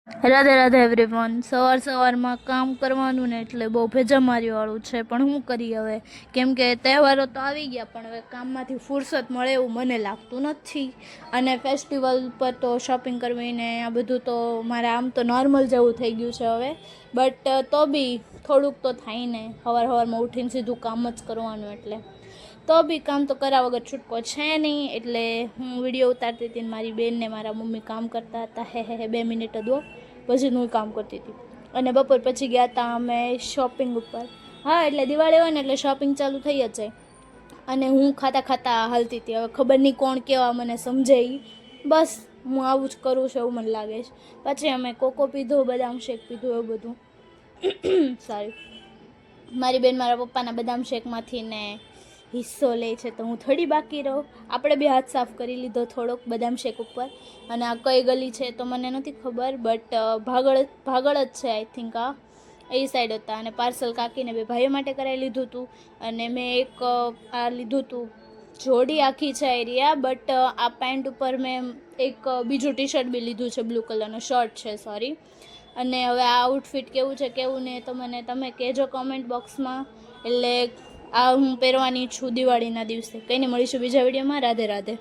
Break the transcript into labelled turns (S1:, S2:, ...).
S1: Radhe Radhe everyone. સવારમાં કામ કરવાનું ને એટલે બહુ ભેજામારીવાળું છે, પણ શું કરીએ હવે, કેમ કે તહેવારો તો આવી ગયા પણ હવે કામમાંથી ફુરસત મળે એવું મને લાગતું નથી. અને ફેસ્ટિવલ પર તો શોપિંગ કરવી ને આ બધું તો મારે આમ તો નોર્મલ જેવું થઈ ગયું છે હવે, બટ તો બી થોડુંક તો થાય ને. સવારમાં ઉઠીને સીધું કામ જ કરવાનું એટલે તો બી કામ તો કર્યા વગર છૂટકો છે નહીં. એટલે હું વિડીયો ઉતારતી હતી ને મારી બેન ને મારા મમ્મી કામ કરતા હતા. હે 2 મિનિટ દો, પછી હું કામ કરતી હતી. અને બપોર પછી ગયા હતા અમે શોપિંગ ઉપર. હા, એટલે દિવાળી હોય ને એટલે શોપિંગ ચાલુ થઈ જ જાય. અને હું ખાતા હાલતી હતી. હવે ખબર નહીં કોણ કેવા મને સમજે. બસ હું આવું જ કરું છું એવું મને લાગે છે. પછી અમે કોકો પીધો, બદામ શેક પીધું, એવું બધું. સારું, મારી બેન મારા પપ્પાના બદામ શેકમાંથી ને હિસ્સો લે છે તો હું થોડી બાકી રહું. આપણે બી હાથ સાફ કરી લીધો થોડોક બદામ શેક ઉપર. અને આ કઈ ગલી છે તો મને નથી ખબર, બટ ભાગળ જ છે આઈ થિંક. આ એ સાઈડ હતા. અને પાર્સલ કાકીને બે ભાઈઓ માટે કરાવી લીધું હતું. અને મેં એક આ લીધું હતું, જોડી આખી છે એરિયા, બટ આ પેન્ટ ઉપર મેં એક બીજું ટી શર્ટ બી લીધું છે, બ્લુ કલરનો શર્ટ છે સોરી. અને હવે આ આઉટફિટ કેવું છે કેવું ને તો મને તમે કહેજો કોમેન્ટ બોક્સમાં. એટલે આ હું પહેરવાની છું દિવાળીના દિવસે. કંઈ નહીં, મળીશું બીજા વિડીયોમાં. રાધે રાધે.